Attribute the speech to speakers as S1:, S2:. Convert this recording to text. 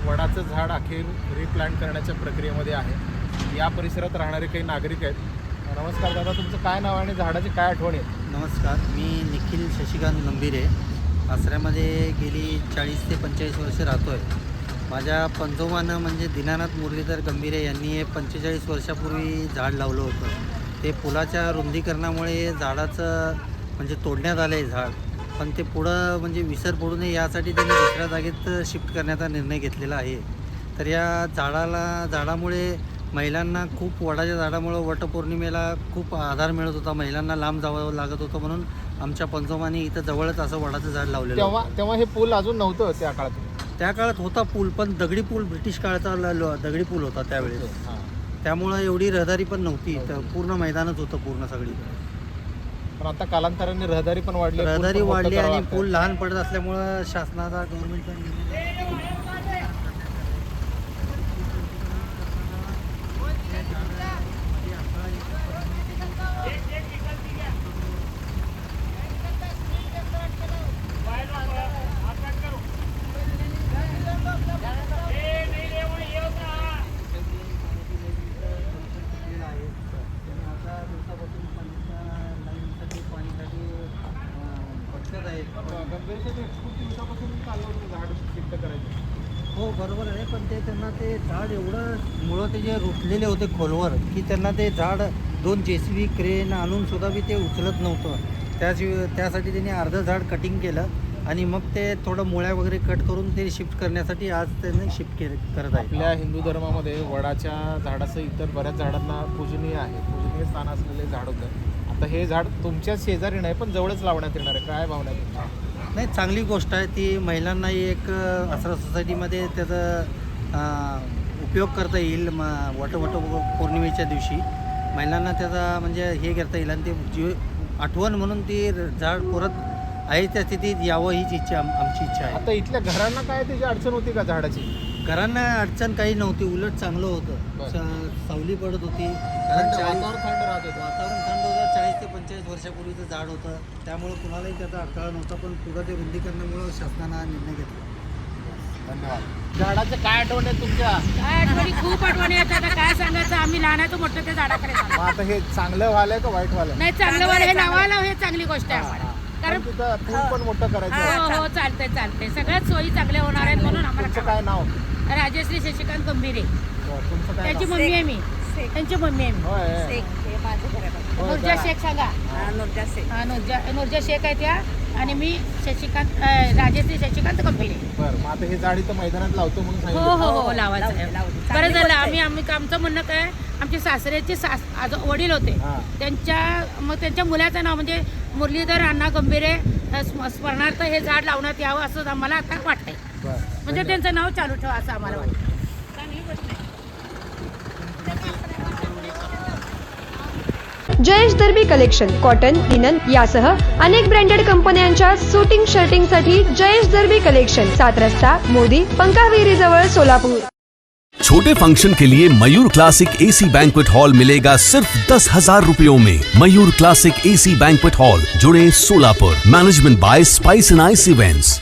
S1: वडाचं झाड अखेर रिप्लांट करण्याच्या प्रक्रियेमध्ये आहे. या परिसरात राहणारे काही नागरिक आहेत. नमस्कार दादा, तुमचं काय नाव आणि झाडाची काय आठवण आहे?
S2: नमस्कार, मी निखिल शशिकांत गंभीरे आसऱ्यामध्ये गेली 40 ते 45 वर्ष राहतो आहे. माझ्या पंजोबानं म्हणजे दीनानाथ मुरलीधर गंभीरे यांनी हे 45 वर्षापूर्वी झाड लावलं होतं. ते पुलाच्या रुंदीकरणामुळे झाडाचं म्हणजे तोडण्यात आलं आहे झाड, पण ते पुढं म्हणजे विसर पडू नये यासाठी त्यांनी दुसऱ्या जागेत शिफ्ट करण्याचा निर्णय घेतलेला आहे. तर या झाडामुळे महिलांना खूप, वडाच्या झाडामुळं वटपौर्णिमेला खूप आधार मिळत होता. महिलांना लांब जावं लागत होतं, म्हणून आमच्या पंजोबांनी इथं जवळच असं वडाचं झाड लावलेलं.
S1: तेव्हा हे पूल अजून नव्हतं त्या काळात?
S2: त्या काळात होता पूल, पण दगडी पूल, ब्रिटिश काळाचा दगडी पूल होता त्यावेळेस. त्यामुळं एवढी रहदारी पण नव्हती, तर पूर्ण मैदानच होतं पूर्ण सगळी.
S1: पण आता कालांतराने रहदारी पण वाढली,
S2: रहदारी वाढली आणि पूल लहान पडत असल्यामुळं शासनाचा, गव्हर्नमेंटचा हो बरोबर आहे. पण ते त्यांना ते झाड एवढं मुळं ते जे रुतलेले होते खोलवर, की त्यांना ते झाड 2 JCB क्रेन आणून सुद्धा बी ते उचलत नव्हतं. त्यासाठी त्यांनी अर्धं झाड कटिंग केलं आणि मग ते थोडं मुळ्या वगैरे कट करून ते शिफ्ट करण्यासाठी आज त्यांनी शिफ्ट करत आहे.
S1: आपल्या हिंदू धर्मामध्ये वडाच्या झाडाचं इतर बऱ्याच झाडांना पूजनीय स्थान असलेले झाड होतं. आता हे झाड तुमच्या शेजारी नाही, पण जवळच लावण्यात येणार आहे. काय भावना आहे तुमच्या?
S2: नाही, चांगली गोष्ट आहे ती. महिलांनाही एक आसरा सोसायटीमध्ये त्याचा उपयोग करता येईल. वटपौर्णिमेच्या दिवशी महिलांना त्याचा म्हणजे हे करता येईल आणि ते आठवण म्हणून ती झाड परत आहे त्या स्थितीत यावं हीच आमची इच्छा आहे.
S1: आता इथल्या घरांना काय त्याची अडचण होती का झाडाची?
S2: घरांना अडचण काही नव्हती, उलट चांगलं होतं. सावली पडत होती,
S1: वातावरण थंड राहत होतं.
S2: वातावरण थंड होतं. 40 ते 45 वर्षापूर्वीचं झाड होतं, त्यामुळं कुणालाही त्याचा अडथळा नव्हता. पण पुढं ते रुंदीकरणामुळं शासनानं हा निर्णय घेतला.
S1: धन्यवाद. झाडाचं काय आठवण आहे तुमच्या?
S3: काय आठवणी, खूप आठवणी येतात. आता काय सांगायचं, आम्ही लहानाचं मोठं ते झाडाकडे
S1: मग आता हे चांगलं व्हायलंय का वाईट व्हायलंय?
S3: नाही, चांगलं वाला हे नावाला हे चांगली गोष्ट आहे आम्हाला. कारण
S1: तिथं पूल पण मोठं करायचं आहे.
S3: हो चालतंय. सगळ्याच सोयी चांगल्या होणार आहेत म्हणून
S1: तुमचं
S3: आम्हाला.
S1: काय नाव?
S3: राजश्री शशिकांत गंभीरे,
S1: तुमचं काय
S3: त्यांची
S1: नाव?
S3: मम्मी आहे मी. त्यांची मम्मी आहे मी.
S1: होय.
S3: नुरजा शेख सांगा. नुरजा शेख आहे त्या, आणि मी राजश्री शशिकांत गंभीरे.
S1: बरं, मग आता हे झाड इथं मैदानात लावतो म्हणून
S3: हो
S1: सांगितलं.
S3: लावायचं आहे. बरं झालं. आमचं म्हणणं काय, आमचे सासऱ्याचे वडील होते, त्यांच्या मुलाचं नाव म्हणजे मुरलीधर अण्णा गंभीरे स्मरणार्थ हे झाड लावण्यात यावं असं आम्हाला आता वाटतंय. म्हणजे त्यांचं नाव चालू ठेवा असं आम्हाला वाटतं.
S4: जयेश दर्बी कलेक्शन कॉटन, लिनन यासह अनेक ब्रँडेड कंपन्यांच्या सुटिंग शर्टिंगसाठी जयेश दर्बी कलेक्शन, 7 रस्ता मोदी, पंकाविहिरी जवळ, सोलापूर.
S5: छोटे फंक्शन के लिए Mayur classic AC banquet hall मिलेगा सिर्फ 10,000 रुपयों में। Mayur classic AC banquet hall, जुड़े, Solapur. Management by spice and ice events.